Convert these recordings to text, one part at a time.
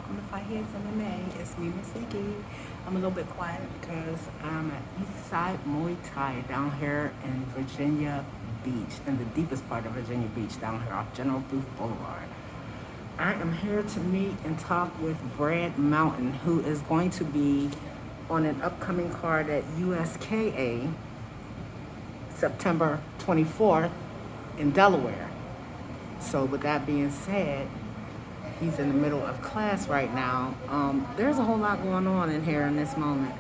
Welcome to Fightheadsmma. It's me, Miss Nikki. I'm a little bit quiet because I'm at Eastside Muay Thai down here in Virginia Beach, in the deepest part of Virginia Beach, down here off General Booth Boulevard. I am here to meet and talk with Brad Mountain, who is going to be on an upcoming card at USKA September 24th in Delaware. So with that being said, he's in the middle of class right now. There's a whole lot going on in here in this moment.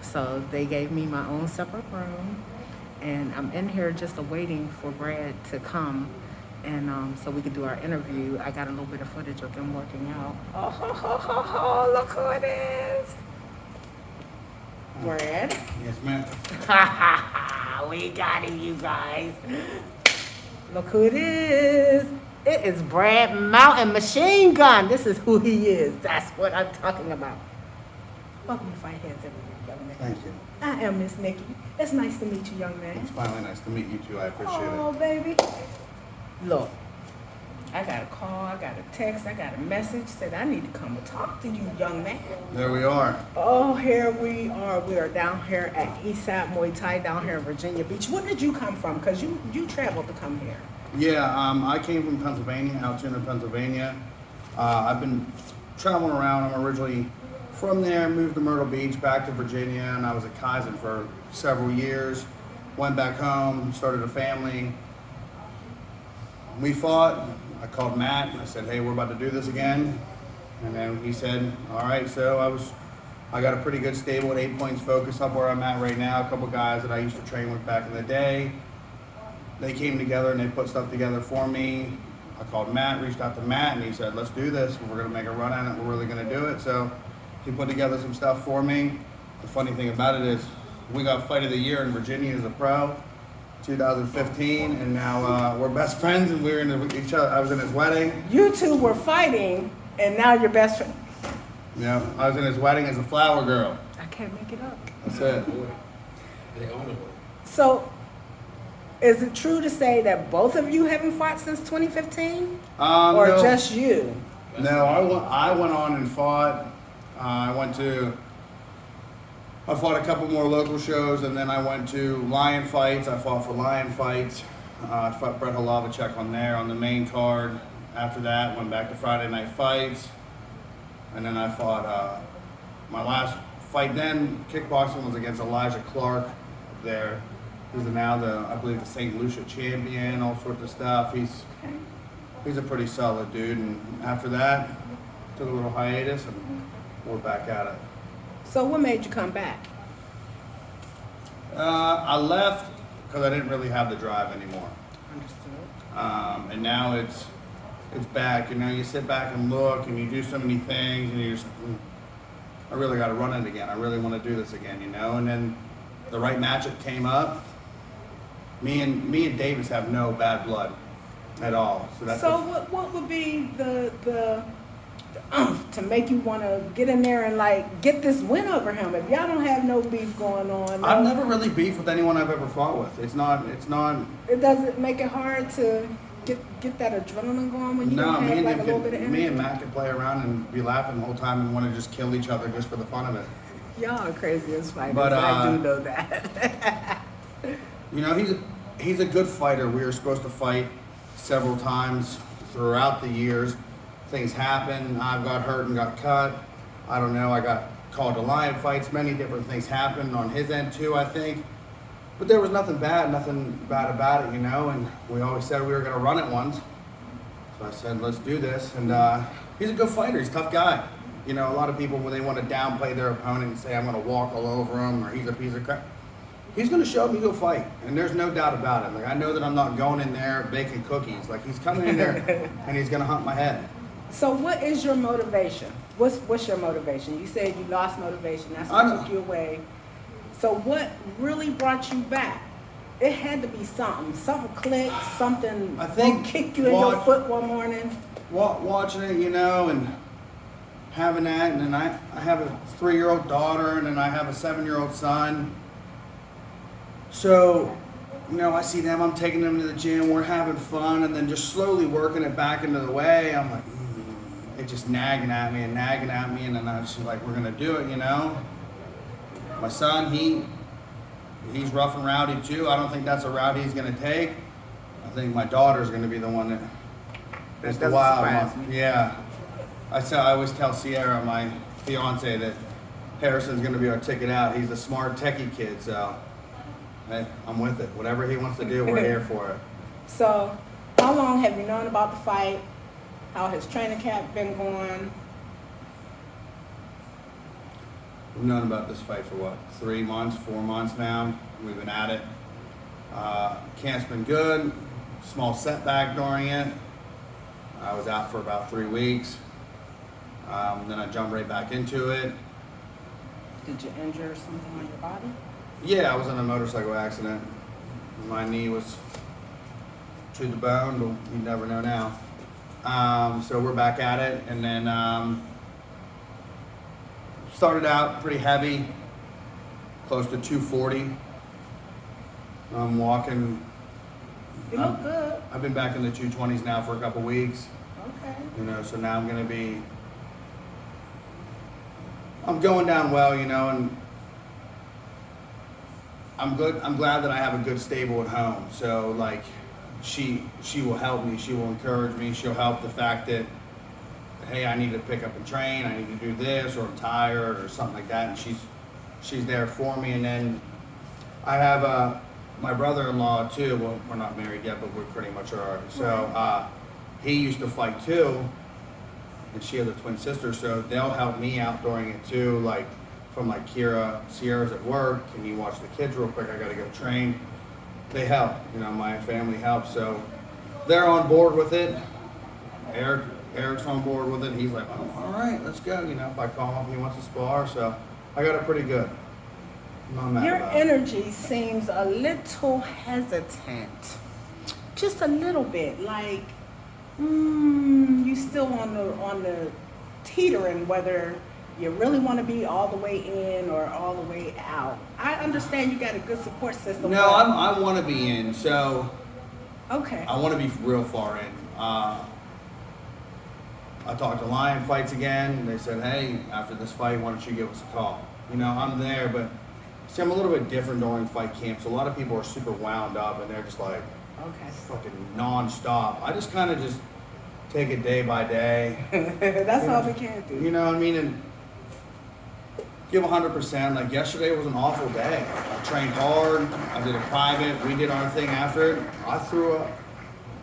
So they gave me my own separate room, and I'm in here just awaiting for Brad to come, and so we can do our interview. I got a little bit of footage of them working out. Oh, look who it is. Brad. Yes, ma'am. We got it, you guys. Look who it is. It is Brad Mountain Machine Gun. This is who he is. That's what I'm talking about. Welcome to Fightheads, young man. Thank you. I am Miss Nikki. It's nice to meet you, young man. It's finally nice to meet you too. I appreciate Oh, baby. Look, I got a call, I got a text, I got a message, said I need to come and talk to you, young man. it. There we are. Oh, here we are. We are down here at Eastside Muay Thai down here in Virginia Beach. Where did you come from? Because you traveled to come here. Yeah, I came from Pennsylvania, Altoona, Pennsylvania. I've been traveling around. I'm originally from there, moved to Myrtle Beach, back to Virginia, and I was at Kaizen for several years. Went back home, started a family. We fought. I called Matt and I said, hey, we're about to do this again. And then he said, all right. So I got a pretty good stable at 8 points focus up where I'm at right now. A couple guys that I used to train with back in the day. They came together and they put stuff together for me. I called Matt, reached out to Matt, and he said, let's do this. We're going to make a run at it. We're really going to do it. So he put together some stuff for me. The funny thing about it is we got Fight of the Year in Virginia as a pro, 2015, and now we're best friends, and we're in each other. I was in his wedding. You two were fighting, and now you're best friends. Yeah, I was in his wedding as a flower girl. I can't make it up. That's it. They own it. So, is it true to say that both of you haven't fought since 2015? Or No. just you? No, I went on and fought. I fought a couple more local shows, and then I went to Lion Fights. I fought for Lion Fights. I fought Brett Holovacek on there on the main card. After that, went back to Friday Night Fights. And then I fought, my last fight then, kickboxing, was against Elijah Clark there. He's now I believe, the St. Lucia champion, all sorts of stuff. He's a pretty solid dude. And after that, took a little hiatus, and we're back at it. So what made you come back? I left because I didn't really have the drive anymore. Understood. And now it's back. You know, you sit back and look, and you do so many things, and you just, I really got to run it again. I really want to do this again, you know. And then the right matchup came up. Me and Davis have no bad blood at all. So that's what would be the to make you want to get in there and like get this win over him? If y'all don't have no beef going on, I've never really beefed with anyone I've ever fought with. It's not. It doesn't make it hard to get that adrenaline going when you don't have like a little bit of energy. Me and Matt can play around and be laughing the whole time and want to just kill each other just for the fun of it. Y'all are crazy as fighters. But, I do know that. You know, he's a good fighter. We were supposed to fight several times throughout the years. Things happen. I got hurt and got cut. I don't know. I got called to Lion Fights. Many different things happened on his end too, I think. But there was nothing bad about it, you know. And we always said we were going to run it once. So I said, let's do this. And he's a good fighter. He's a tough guy. You know, a lot of people, when they want to downplay their opponent and say, I'm going to walk all over him, or he's a piece of crap, he's going to show me he'll fight. And there's no doubt about it. Like, I know that I'm not going in there baking cookies. Like, he's coming in there and he's going to hunt my head. So what is your motivation? What's your motivation? You said you lost motivation. That's what took you away. So what really brought you back? It had to be something. Something clicked, something I think kicked you in your foot one morning. Watching it, you know, and having that, and then I have a 3-year-old daughter, and then I have a 7-year-old son. So I see them, I'm taking them to the gym, we're having fun, and then just slowly working it back into the way. I'm like, it's just nagging at me, and then I just like, we're gonna do it, My son, he's rough and rowdy too. I don't think that's a route he's gonna take. I think my daughter's gonna be the one that is the wild one. Yeah. I always tell Sierra, my fiance, that Harrison's gonna be our ticket out. He's a smart techie kid, so hey, I'm with it. Whatever he wants to do, we're here for it. So, how long have you known about the fight? How has training camp been going? We've known about this fight for what, 3 months, 4 months now. We've been at it. Camp's been good. Small setback during it. I was out for about 3 weeks. Then I jumped right back into it. Did you injure something on your body? Yeah, I was in a motorcycle accident. My knee was to the bone, but you never know now. So we're back at it, and then started out pretty heavy, close to 240. I'm walking. You look good. I've been back in the 220s now for a couple weeks. Okay. So now I'm going down well, and I'm good. I'm glad that I have a good stable at home. So like, she will help me. She will encourage me. She'll help the fact that, hey, I need to pick up and train. I need to do this, or I'm tired, or something like that. And she's there for me. And then I have my brother-in-law too. Well, we're not married yet, but we pretty much are. So he used to fight too, and she has a twin sister. So they'll help me out during it too. Like from like Sierra's at work. Can you watch the kids real quick? I got to go train. They help. My family helps. So they're on board with it. Eric's on board with it. He's like, oh, all right, let's go. If I call him, he wants to spar. So I got it pretty good. Your energy seems a little hesitant. Just a little bit. Like, you still on the teetering whether you really want to be all the way in or all the way out. I understand you got a good support system. No, I want to be in. So okay. I want to be real far in. I talked to Lion Fights again. They said, hey, after this fight, why don't you give us a call? I'm there, but see, I'm a little bit different during fight camps. A lot of people are super wound up, and they're just like, okay, fucking non-stop. I just kind of just take it day by day. That's all we can do. You know what I mean? And give 100%. Like yesterday was an awful day. I trained hard. I did a private. We did our thing after it. I threw up.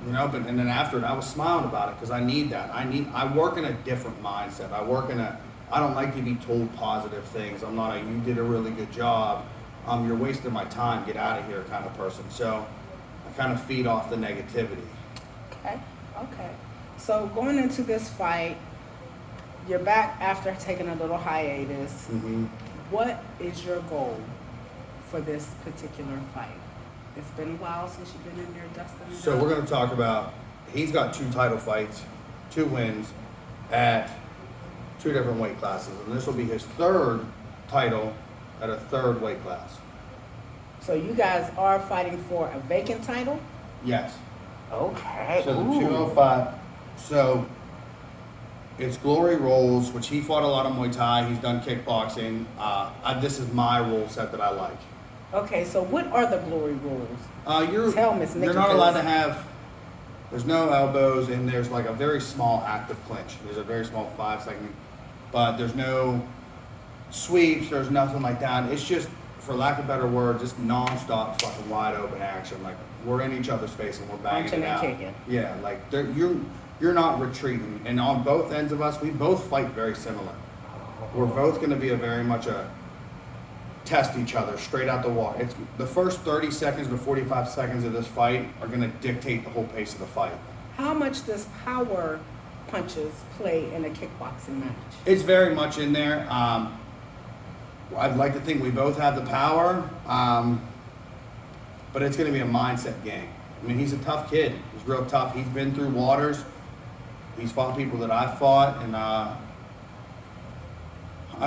But and then after it, I was smiling about it because I need that. I work in a different mindset. I don't like to be told positive things. I'm not you did a really good job. You're wasting my time. Get out of here kind of person. So I kind of feed off the negativity. Okay. So going into this fight, you're back after taking a little hiatus. Mm-hmm. What is your goal for this particular fight? It's been a while since you've been in there dusting. So we're going to talk about, he's got 2 title fights, 2 wins at 2 different weight classes. And this will be his 3rd title at a 3rd weight class. So you guys are fighting for a vacant title? Yes. Okay. So the 205. So it's Glory Rolls, which he fought a lot of Muay Thai. He's done kickboxing. This is my rule set that I like. Okay, so what are the glory rules? Tell Miss Nikki. You're not allowed to have, there's no elbows, and there's like a very small active clinch. There's a very small 5-second, but there's no sweeps, there's nothing like that. It's just, for lack of a better word, just non-stop fucking wide open action. Like, we're in each other's face and we're banging punching it out. and kicking. Yeah, like you're not retreating. And on both ends of us, we both fight very similar. We're both going to be very much a test each other straight out the wall. It's the first 30 seconds to 45 seconds of this fight are going to dictate the whole pace of the fight. How much does power punches play in a kickboxing match? It's very much in there. I'd like to think we both have the power, but it's going to be a mindset game. I mean, he's a tough kid. He's real tough. He's been through waters. He's fought people that I've fought, and I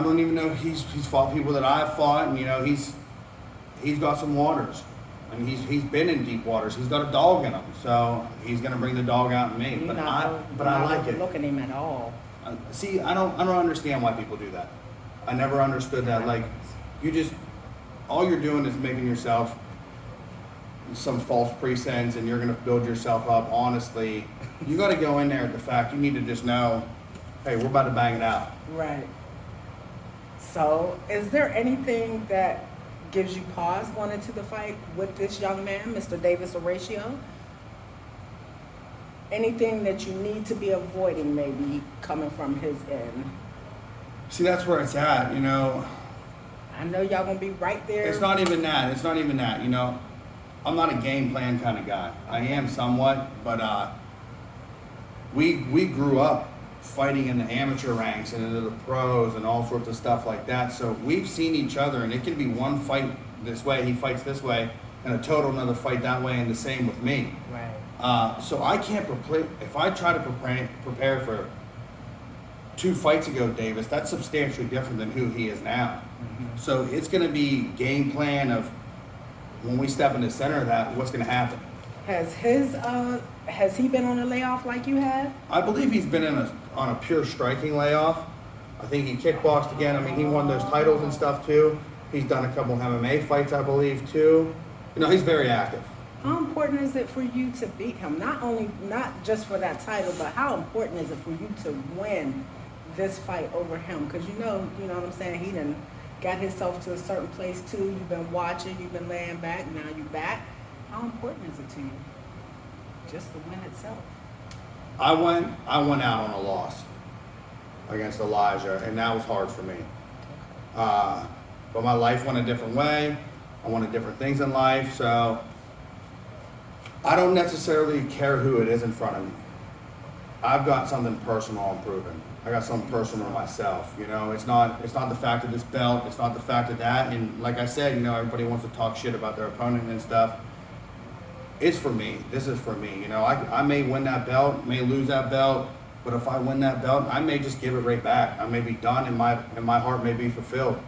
don't even know he's fought people that I've fought, and he's got some waters. And he's been in deep waters. He's got a dog in him, so he's gonna bring the dog out in me. You're But not I like it. Looking him at all. See, I don't understand why people do that. I never understood that. Like, all you're doing is making yourself some false pretense, and you're gonna build yourself up. Honestly, you got to go in there at the fact. You need to just know, hey, we're about to bang it out. Right. So, is there anything that gives you pause going into the fight with this young man, Mr. Davis Oracio? Anything that you need to be avoiding, maybe coming from his end? See, that's where it's at. I know y'all gonna be right there. It's not even that. It's not even that. I'm not a game plan kind of guy. I am somewhat, but we grew up fighting in the amateur ranks and into the pros and all sorts of stuff like that. So we've seen each other, and it can be one fight this way, he fights this way, and a total another fight that way, and the same with me. Right. So I can't prepare. If I try to prepare for 2 fights ago, Davis, that's substantially different than who he is now. Mm-hmm. So it's going to be game plan of when we step in the center of that, what's going to happen. Has he been on a layoff like you have? I believe he's been on a pure striking layoff. I think he kickboxed again. I mean, he won those titles and stuff too. He's done a couple MMA fights, I believe, too. He's very active. How important is it for you to beat him? Not just for that title, but how important is it for you to win this fight over him? Because you know what I'm saying? He done got himself to a certain place too. You've been watching, you've been laying back, now you're back. How important is it to you? Just the win itself. I went out on a loss against Elijah, and that was hard for me. But my life went a different way. I wanted different things in life, so I don't necessarily care who it is in front of me. I've got something personal I'm proving. I got something personal to myself. It's not the fact of this belt. It's not the fact of that. And like I said, everybody wants to talk shit about their opponent and stuff. It's for me. This is for me. I may win that belt, may lose that belt, but if I win that belt, I may just give it right back. I may be done, and my heart may be fulfilled,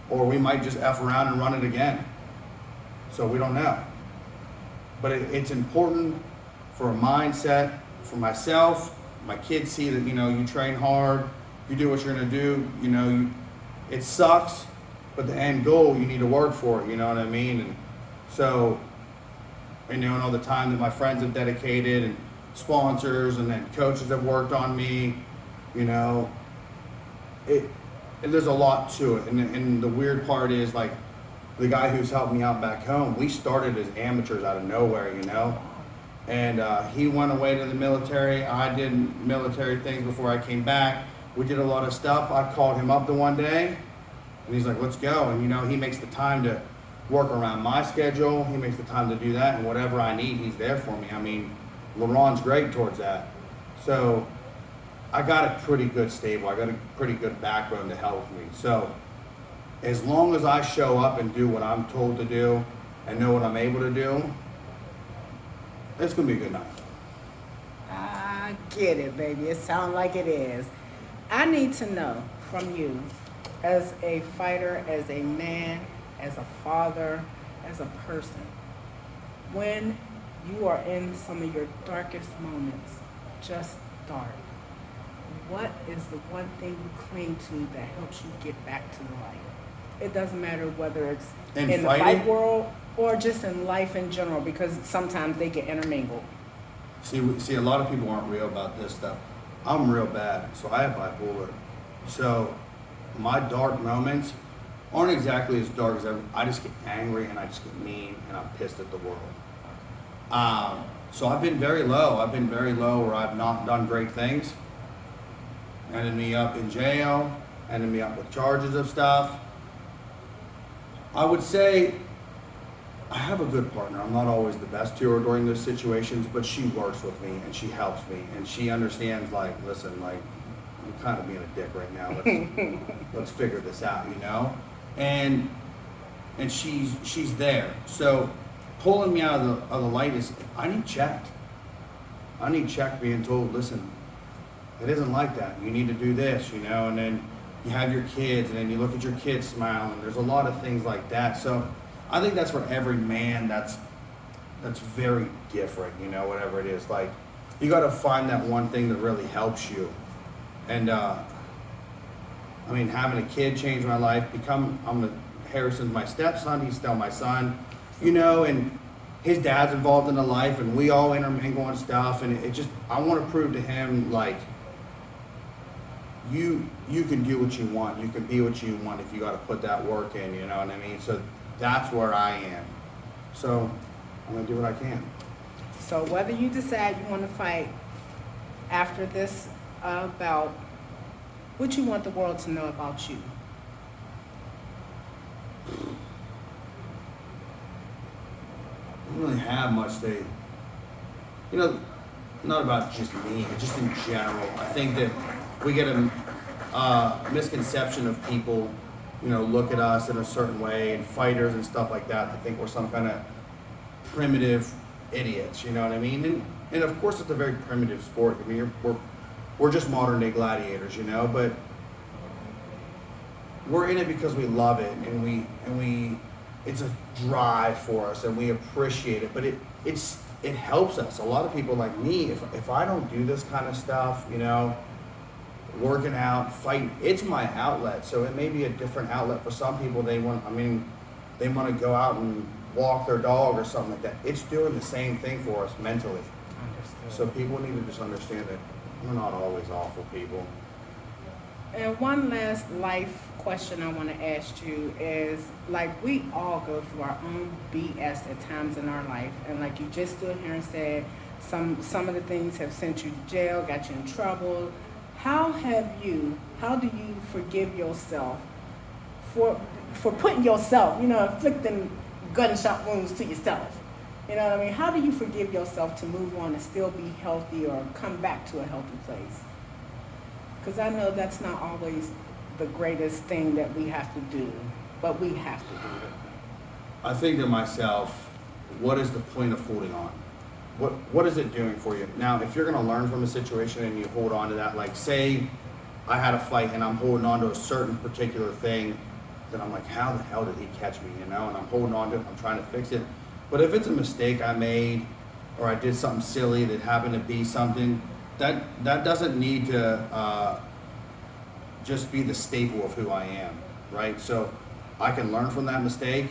or we might just f around and run it again. So we don't know. But it's important for a mindset for myself. My kids see that you train hard, you do what you're gonna do. It sucks, but the end goal you need to work for it. You know what I mean? And so. And all the time that my friends have dedicated, and sponsors, and then coaches have worked on me, and there's a lot to it. And the weird part is, like, the guy who's helped me out back home, we started as amateurs out of nowhere, and he went away to the military. I did military things before I came back. We did a lot of stuff. I called him up the one day, and he's like, let's go. And he makes the time to work around my schedule. He makes the time to do that, and whatever I need, he's there for me. I mean, LeBron's great towards that. So I got a pretty good stable. I got a pretty good backbone to help me. So as long as I show up and do what I'm told to do and know what I'm able to do, it's going to be a good night. I get it, baby. It sounds like it is. I need to know from you, as a fighter, as a man, as a father, as a person, when you are in some of your darkest moments, just dark, what is the one thing you cling to that helps you get back to the light? It doesn't matter whether it's in the fight world or just in life in general, because sometimes they get intermingled. See, a lot of people aren't real about this stuff. I'm real bad, so I have bipolar. So my dark moments aren't exactly as dark as I just get angry, and I just get mean, and I'm pissed at the world. So I've been very low. Where I've not done great things. Ended me up in jail, ended me up with charges of stuff. I would say I have a good partner. I'm not always the best to her during those situations, but she works with me and she helps me, and she understands, like, listen, like, I'm kind of being a dick right now. Let's figure this out, And she's there. So pulling me out of the light is, I need checked. I need checked, being told, listen, it isn't like that. You need to do this, And then you have your kids, and then you look at your kids smile, and there's a lot of things like that. So I think that's for every man. That's very different. You know, whatever it is, like you got to find that one thing that really helps you. And I mean, having a kid changed my life. Harrison's my stepson. He's still my son. You know, and his dad's involved in the life, and we all intermingle and stuff. And it just, I want to prove to him, like, you can do what you want. You can be what you want if you got to put that work in. You know what I mean? So that's where I am. So I'm gonna do what I can. So whether you decide you want to fight after this bout, what you want the world to know about you? I don't really have much not about just me, but just in general. I think that we get a misconception of people, look at us in a certain way, and fighters and stuff like that. They think we're some kind of primitive idiots, you know what I mean? And of course it's a very primitive sport. I mean, we're just modern day gladiators, but we're in it because we love it, and we it's a drive for us, and we appreciate it. But it helps us. A lot of people like me, if I don't do this kind of stuff, working out, fighting, it's my outlet. So it may be a different outlet for some people. They want to go out and walk their dog or something like that. It's doing the same thing for us mentally. Understood. So people need to just understand that we're not always awful people. And one last life question I want to ask you is, like, we all go through our own BS at times in our life, and like you just stood here and said, some of the things have sent you to jail, got you in trouble. How do you forgive yourself for putting yourself, inflicting gunshot wounds to yourself? You know what I mean? How do you forgive yourself to move on and still be healthy or come back to a healthy place? Because I know that's not always the greatest thing that we have to do, but we have to do it. I think to myself, what is the point of holding on? What is it doing for you? Now, if you're going to learn from a situation and you hold on to that, like say I had a fight and I'm holding on to a certain particular thing, then I'm like, how the hell did he catch me, And I'm holding on to it, I'm trying to fix it. But if it's a mistake I made, or I did something silly that happened to be something, that doesn't need to just be the staple of who I am, right? So I can learn from that mistake,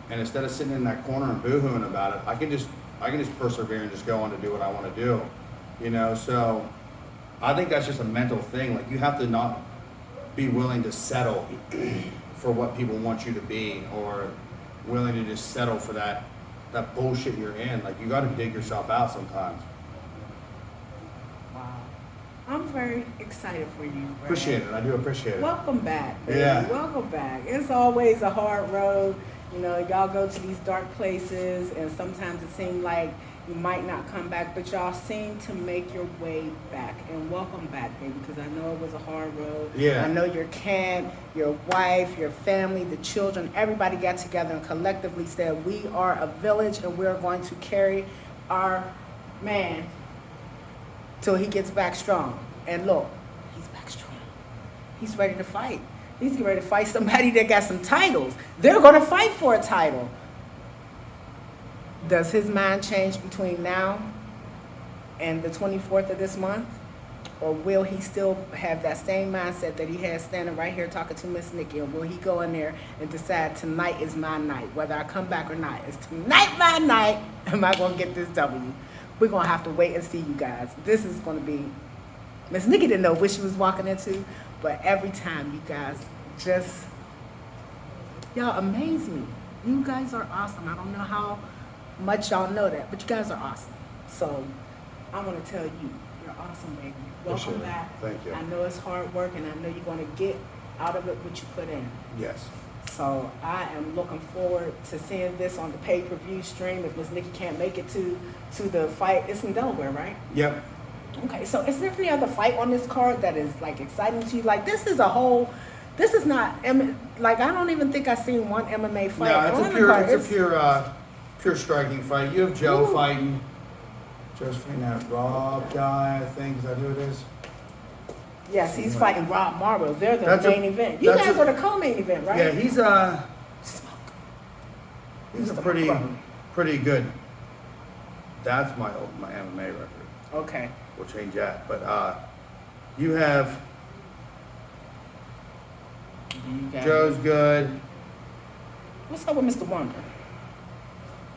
and instead of sitting in that corner and boo-hooing about it, I can just persevere and just go on to do what I want to do, So I think that's just a mental thing. Like, you have to not be willing to settle for what people want you to be, or willing to just settle for that bullshit you're in. Like, you got to dig yourself out sometimes. Wow. I'm very excited for you, Brad. Appreciate it. I do appreciate it. Welcome back, baby. Yeah. Welcome back. It's always a hard road. Y'all go to these dark places, and sometimes it seems like you might not come back, but y'all seem to make your way back. And welcome back, baby, because I know it was a hard road. Yeah. I know your camp, your wife, your family, the children, everybody got together and collectively said, we are a village, and we're going to carry our man till he gets back strong. And look, he's back strong. He's ready to fight. He's ready to fight somebody that got some titles. They're going to fight for a title. Does his mind change between now and the 24th of this month? Or will he still have that same mindset that he has standing right here talking to Miss Nikki? Or will he go in there and decide tonight is my night, whether I come back or not? Is tonight my night? Am I going to get this W? We're going to have to wait and see, you guys. This is going to be... Miss Nikki didn't know what she was walking into, but every time, you guys, y'all amaze me. You guys are awesome. I don't know how much y'all know that, but you guys are awesome. So I want to tell you, you're awesome, baby. Welcome back. Thank you. I know it's hard work, and I know you're going to get out of it what you put in. Yes. So I am looking forward to seeing this on the pay-per-view stream. If Miss Nikki can't make it to the fight, it's in Delaware, right? Yep. Okay, so is there any other fight on this card that is like exciting to you? Like, this is not, like, I don't even think I've seen one MMA fight. No, it's a pure striking fight. You have Joe fighting. Joe's fighting that Rob guy, I think. Is that who it is? Yes, he's fighting Rob Marlowe. They're the That's main event. You guys are the co-main event, right? Yeah, he's He's a Mr. pretty good. That's my MMA record. Okay. We'll change that. But you have You got Joe's good. What's up with Mr. Wonder?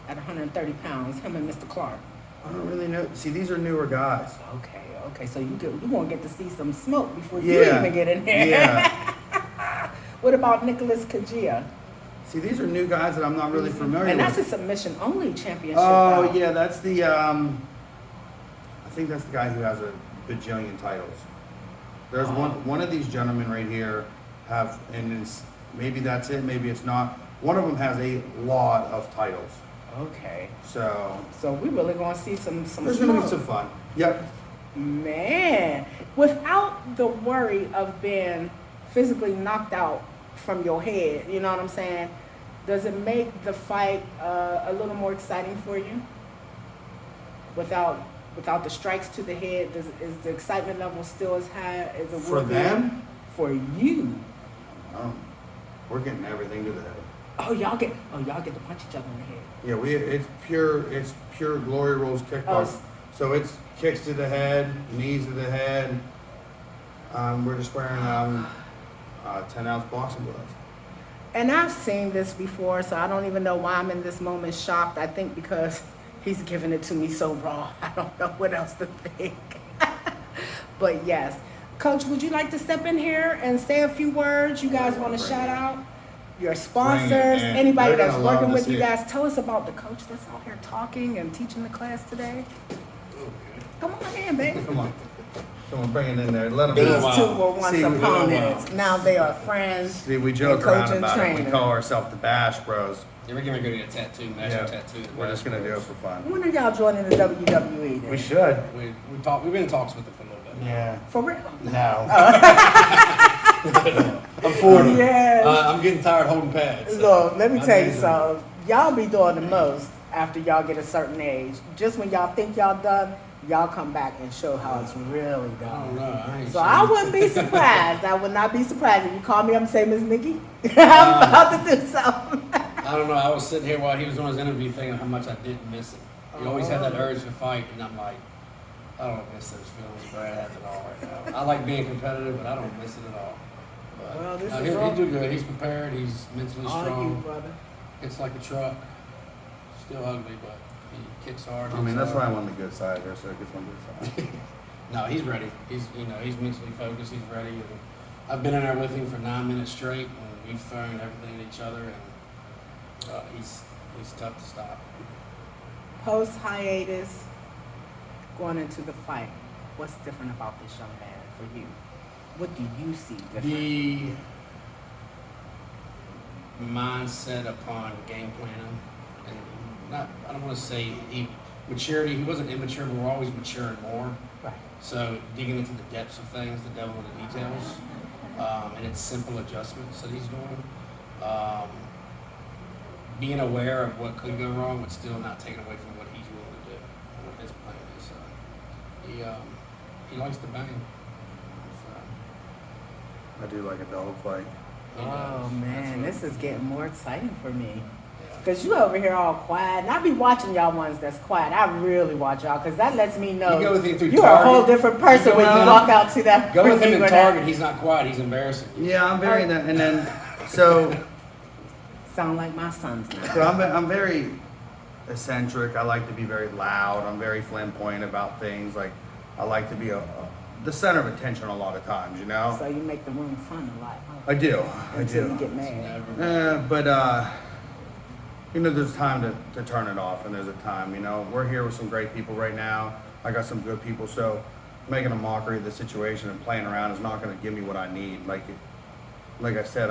At 130 pounds, him and Mr. Clark. I don't really know. See, these are newer guys. Okay. So you won't get to see some smoke before you Yeah. even get in there. Yeah. What about Nicholas Kajia? See, these are new guys that I'm not really familiar And that's a with. submission only championship. Oh bout. yeah, that's the. I think that's the guy who has a bajillion titles. There's one of these gentlemen right here have, and it's, maybe that's it, maybe it's not. One of them has a lot of titles. Okay. So we really gonna see some there's gonna be smoke. some fun. Yep. Man, without the worry of being physically knocked out from your head, you know what I'm saying? Does it make the fight a little more exciting for you? Without the strikes to the head, is the excitement level still as high as it For would be them? for you? We're getting everything to the head. Y'all get to punch each other in the head. Yeah, it's pure glory rules kickboxing. Oh. So it's kicks to the head, knees to the head. We're just wearing 10-ounce boxing gloves. And I've seen this before, so I don't even know why I'm in this moment shocked. I think because he's giving it to me so raw. I don't know what else to think. But yes. Coach, would you like to step in here and say a few words? You guys want to shout out your sponsors, in. anybody They're that's gonna love working to with see you it. guys? Tell us about the coach that's out here talking and teaching the class today. Come on in, baby. Come on, bring it in there. Let them These know. two were once See, opponents. Now they are friends. See, we joke and around coach and about it. We trainer. call ourselves the Bash Bros. Yeah, we're gonna go get a tattoo, matching tattoo. We're just gonna do it for fun. When are y'all joining the WWE then? We should. We've been in talks with them for a little bit. Yeah. For real? No. I'm 40. Yes. I'm getting tired holding pads. so Look, let me I'm tell you busy. something. Y'all be doing the most after y'all get a certain age. Just when y'all think y'all done, y'all come back and show how it's really I don't done. know. I ain't So sure. I wouldn't be surprised. I would not be surprised if you call me up and say, Miss Nikki, I'm about to do something. I don't know. I was sitting here while he was doing his interview thinking how much I didn't miss it. He always had that urge to fight, and I'm like, I don't miss those feelings. Brad has it all right now. I like being competitive, but I don't miss it at all. But, Well, this no, is he'll all- do good. He's prepared. He's mentally All you, strong. brother. It's like a truck. Still ugly, but he kicks hard. I mean, hits that's why hard. I'm on the good side here, so it gets on the good side. No, he's ready. He's mentally focused. He's ready. And I've been in there with him for 9 minutes straight, and we've thrown everything at each other, and he's tough to stop. Post hiatus, going into the fight. What's different about this young man for you? What do you see different? The mindset upon game planning, and I don't want to say maturity. He wasn't immature, but we're always maturing more. Right. So digging into the depths of things, the devil in the details, and it's simple adjustments that he's doing. Being aware of what could go wrong, but still not taking away from what he's willing to do and what his plan is. So he likes to bang. So, I do like a dog fight. he Oh does. man, That's this is getting more exciting for me. yeah. Cause you over here all quiet, and I be watching y'all ones that's quiet. I really watch y'all, cause that lets me know You go with him through you're a whole Target. different person You when go you with walk him- out to that. Go with him in ring Target. He's not quiet. He's embarrassing. Yeah, I'm very that, and then so Sound like my sons now. So I'm very eccentric. I like to be very loud. I'm very flamboyant about things. Like I like to be the center of attention a lot of times. You know. So you make the room fun a lot. Huh? I do. I Until you do. get mad. Never. But you know, there's time to turn it off, and there's a time. You know, we're here with some great people right now. I got some good people. So making a mockery of the situation and playing around is not going to give me what I need. Like I said,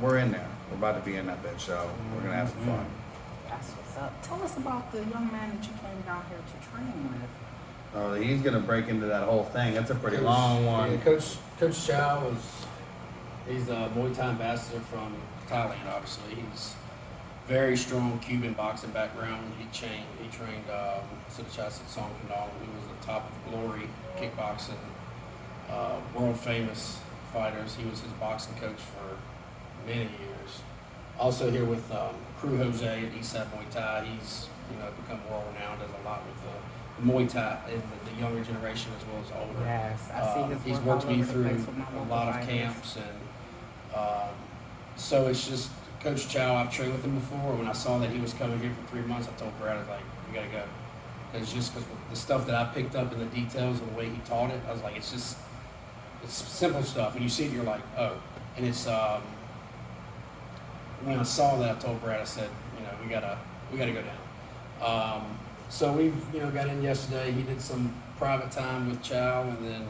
we're in there. We're about to be in that bitch, so we're gonna have some fun. That's what's up. Tell us about the young man that you came down here to train with. Oh, he's gonna break into that whole thing. That's a pretty long one. Yeah, Coach Chow he's a Muay Thai ambassador from Thailand. Obviously, he's very strong Cuban boxing background. He trained Siddhartha Song Kanal. He was on top of Glory Kickboxing, world famous fighters. He was his boxing coach for many years. Also here with Crew Jose at Eastside Muay Thai. He's become world renowned, does a lot with the Muay Thai and the younger generation as well as the older. Yes, I see his He's work worked all me over the through place with my a local lot of fighters. camps, and so it's just Coach Chow. I've trained with him before. When I saw that he was coming here for 3 months, I told Brad, I was like, we gotta go. Because the stuff that I picked up in the details and the way he taught it, I was like, it's simple stuff. When you see it, you're like, oh. And it's when I saw that, I told Brad, I said, we gotta go down. So we've got in yesterday. He did some private time with Chow, and then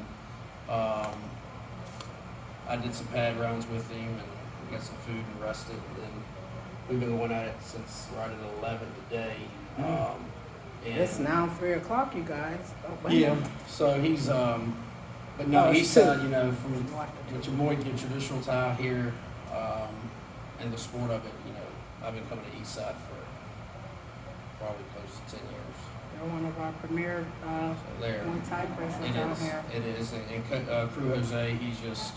I did some pad rounds with him, and we got some food and rested. And then we've been going at it since right at 11 today. And It's now 3 o'clock, you guys. Oh, wow. yeah. So he's but no, Oh, he it's said, two. from with your Muay, your traditional Thai here, and the sport of it, I've been coming to Eastside for probably close to 10 years. You're one of our premier So there, Muay Thai persons it down is. here. It is, and Crew Jose, he's just,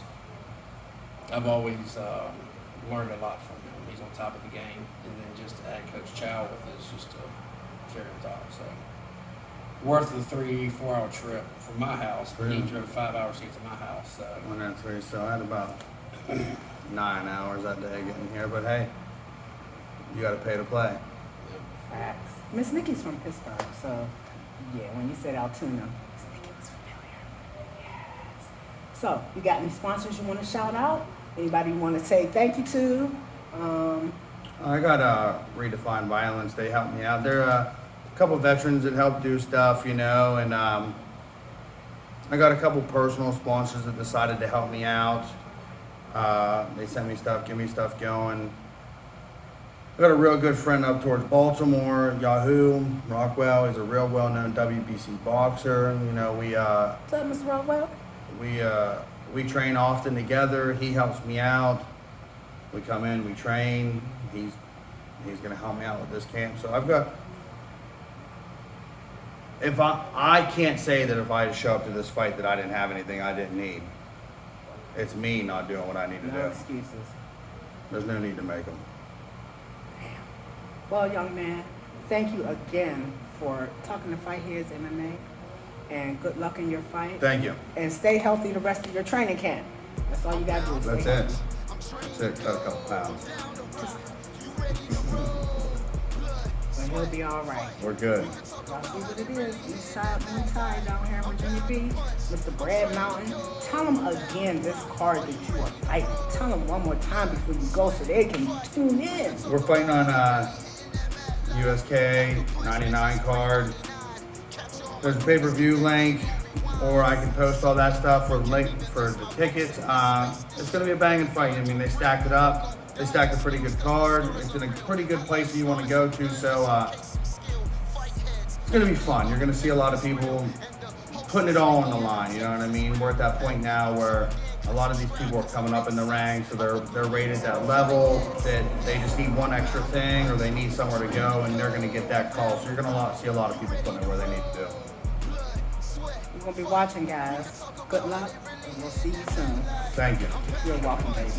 I've always learned a lot from him. He's on top of the game, and then just to add Coach Chow with it is just a cherry on top. So worth the 3-4 hour trip from my house. But he Really? drove 5 hours to get to my house. So. When that's 3, so I had about 9 hours that day getting here. But hey, you got to pay to play. Facts. Miss Nikki's from Pittsburgh, so yeah, when you said Altoona, Miss Nikki was familiar. Yes. So, you got any sponsors you want to shout out? Anybody you want to say thank you to? I got Redefine Violence. They helped me out. They're a couple veterans that help do stuff, and I got a couple personal sponsors that decided to help me out. They sent me stuff, give me stuff going. I got a real good friend up towards Baltimore, Yahoo, Rockwell. He's a real well-known WBC boxer. What's up, Mr. Rockwell? We train often together. He helps me out. We come in, we train. He's gonna help me out with this camp. So I've got. If I can't say that if I had show up to this fight that I didn't have anything I didn't need. It's me not doing what I need to No do. excuses. There's no need to make them. Well, young man, thank you again for talking to Fightheads MMA, and good luck in your fight. Thank you. And stay healthy the rest of your training camp. That's all you gotta do. That's Stay it. healthy. That's it. Cut a couple pounds. But he'll be all right. We're good. Y'all see what it is. Eastside Muay Thai down here in Virginia Beach. Mr. Brad Mountain. Tell them again this card that you are fighting. Tell them one more time before you go so they can tune in. We're fighting on USK 99 card. There's a pay-per-view link, or I can post all that stuff for the link for the tickets. It's going to be a banging fight. I mean, they stacked it up. They stacked a pretty good card. It's in a pretty good place that you want to go to, so it's going to be fun. You're going to see a lot of people putting it all on the line, you know what I mean? We're at that point now where a lot of these people are coming up in the ranks, so they're rated at that level that they just need one extra thing or they need somewhere to go, and they're going to get that call. So you're going to see a lot of people putting it where they need to do. We're going to be watching, guys. Good luck, and we'll see you soon. Thank you. You're welcome, baby.